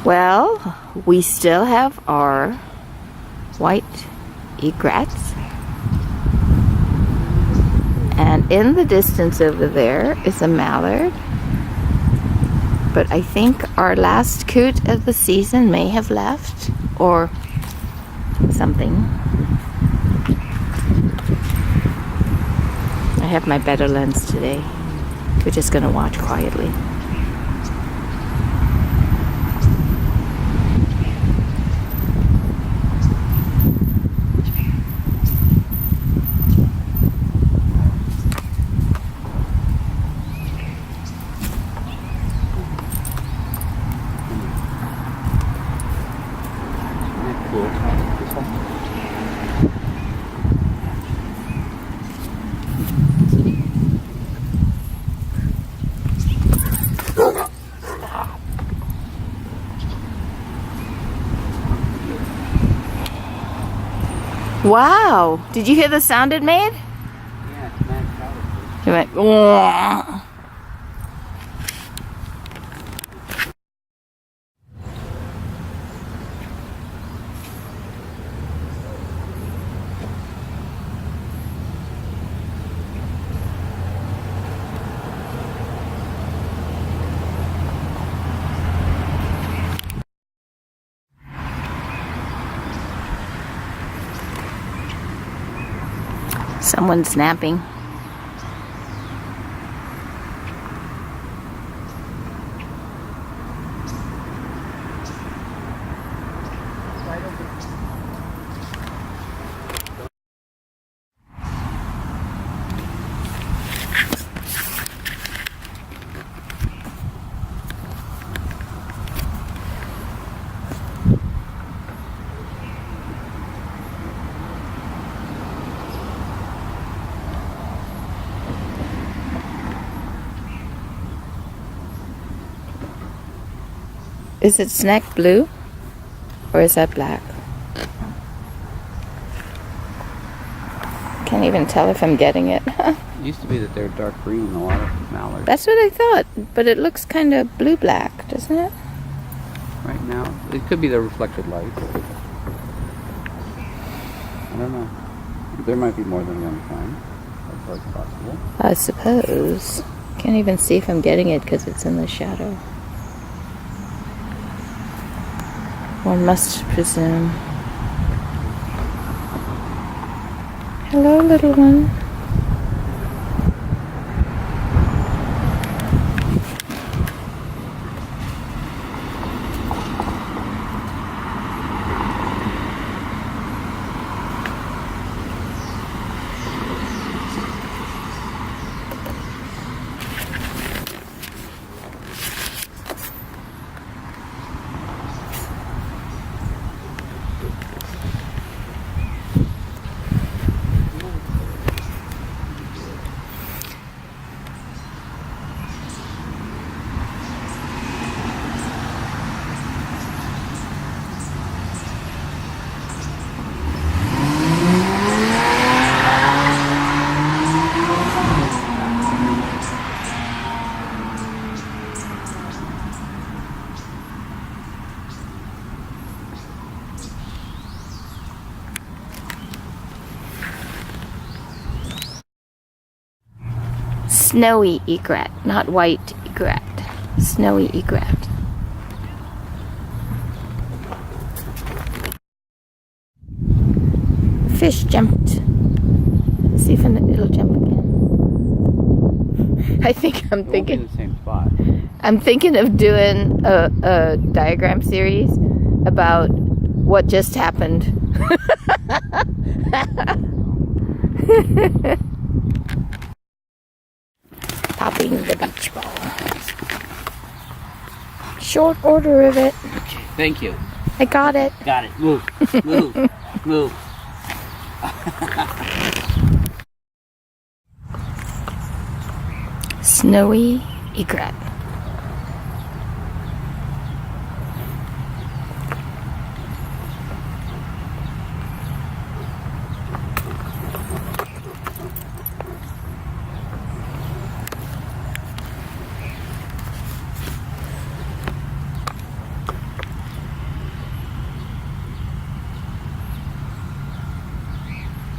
Well, we still have our white egrets. And in the distance over there is a mallard. But I think our last coot of the season may have left, or something. I have my better lens today. We're just gonna watch quietly. Wow! Did you hear the sound it made? Yeah, it's mad Chowder. It went, wah. Someone's napping. Is it snack blue? Or is that black? Can't even tell if I'm getting it. It used to be that they're dark green, a lot of mallards. That's what I thought, but it looks kind of blue-black, doesn't it? Right now, it could be the reflected light. I don't know. There might be more than one kind. That's quite possible. I suppose. Can't even see if I'm getting it because it's in the shadow. One must presume. Hello, little one. Snowy egret, not white egret. Snowy egret. Fish jumped. See if it'll jump again. I think I'm thinking. It won't be in the same spot. I'm thinking of doing a diagram series about what just happened. Popping the beach ball. Short order of it. Okay, thank you. I got it. Got it. Move. Move. Move. Snowy egret.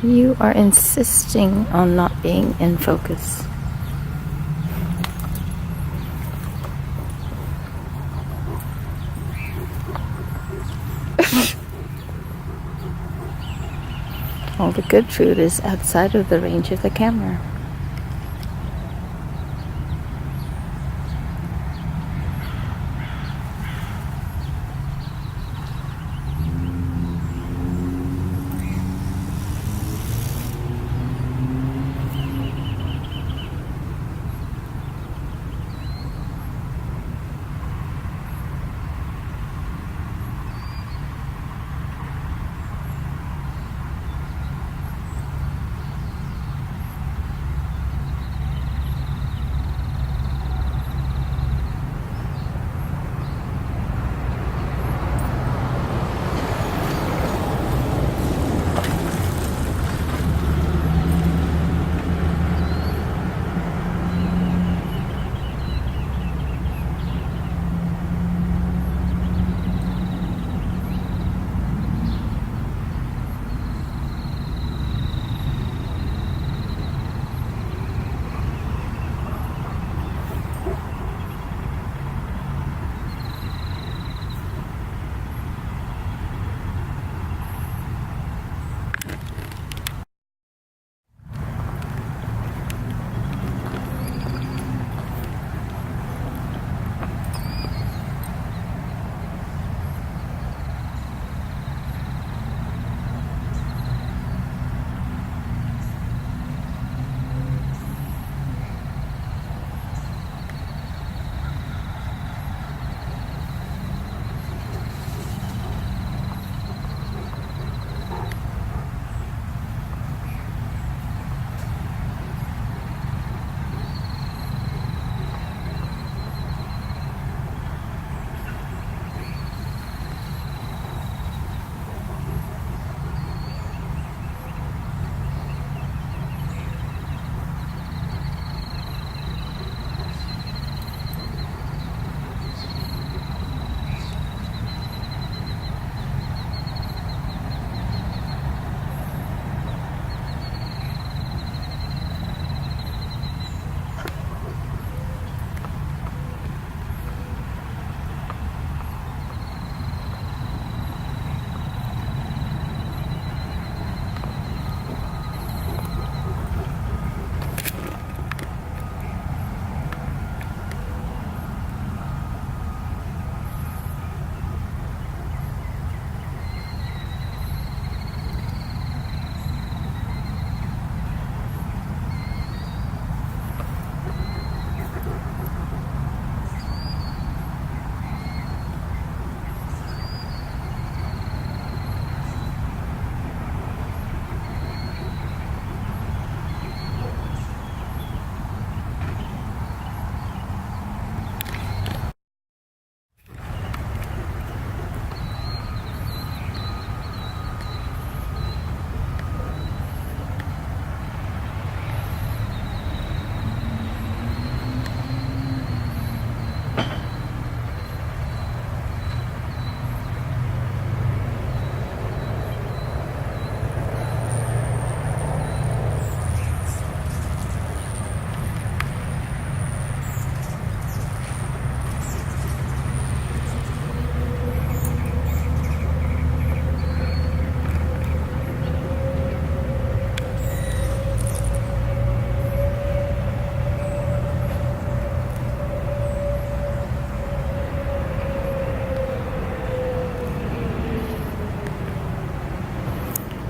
You are insisting on not being in focus. All the good food is outside of the range of the camera.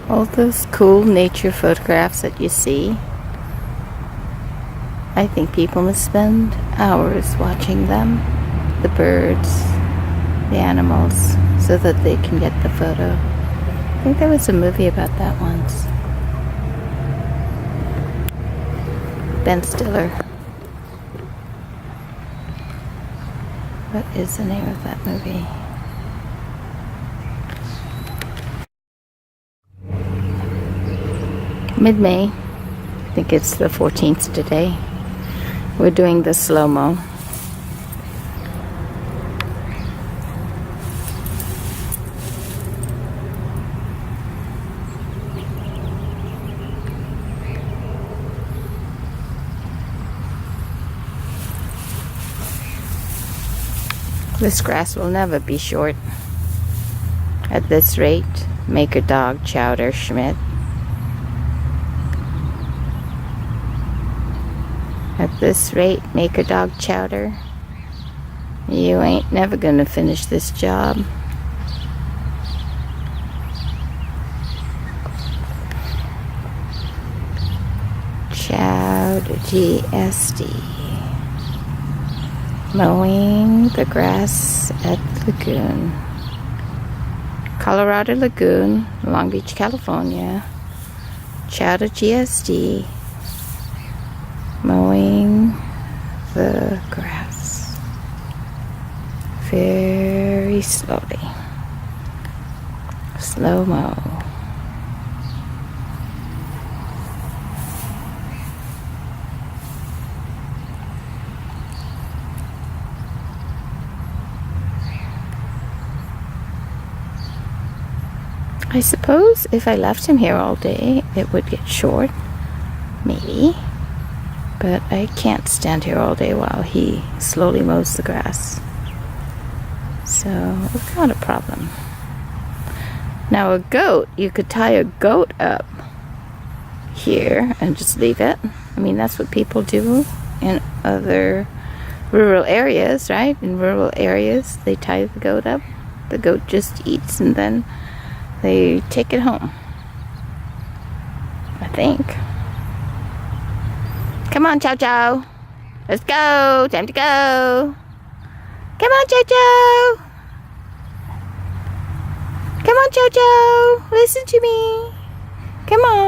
All those cool nature photographs that you see, I think people must spend hours watching them, the birds, the animals, so that they can get the photo. I think there was a movie about that once. Ben Stiller. What is the name of that movie? Mid-May. I think it's the 14th today. We're doing the slow-mo. This grass will never be short. At this rate, make a dog Chowder Schmidt. At this rate, make a dog Chowder. You ain't never gonna finish this job. Chowder GSD. Mowing the grass at the lagoon. Colorado Lagoon, Long Beach, California. Chowder GSD. Mowing the grass. Very slowly. Slow mow. I suppose if I left him here all day, it would get short. Maybe. But I can't stand here all day while he slowly mows the grass. So, we've got a problem. Now a goat, you could tie a goat up here and just leave it. I mean, that's what people do in other rural areas, right? In rural areas, they tie the goat up. The goat just eats and then they take it home. I think. Come on, Chow Chow. Let's go. Time to go. Come on, Chow Chow. Come on, Chow Chow. Listen to me. Come on.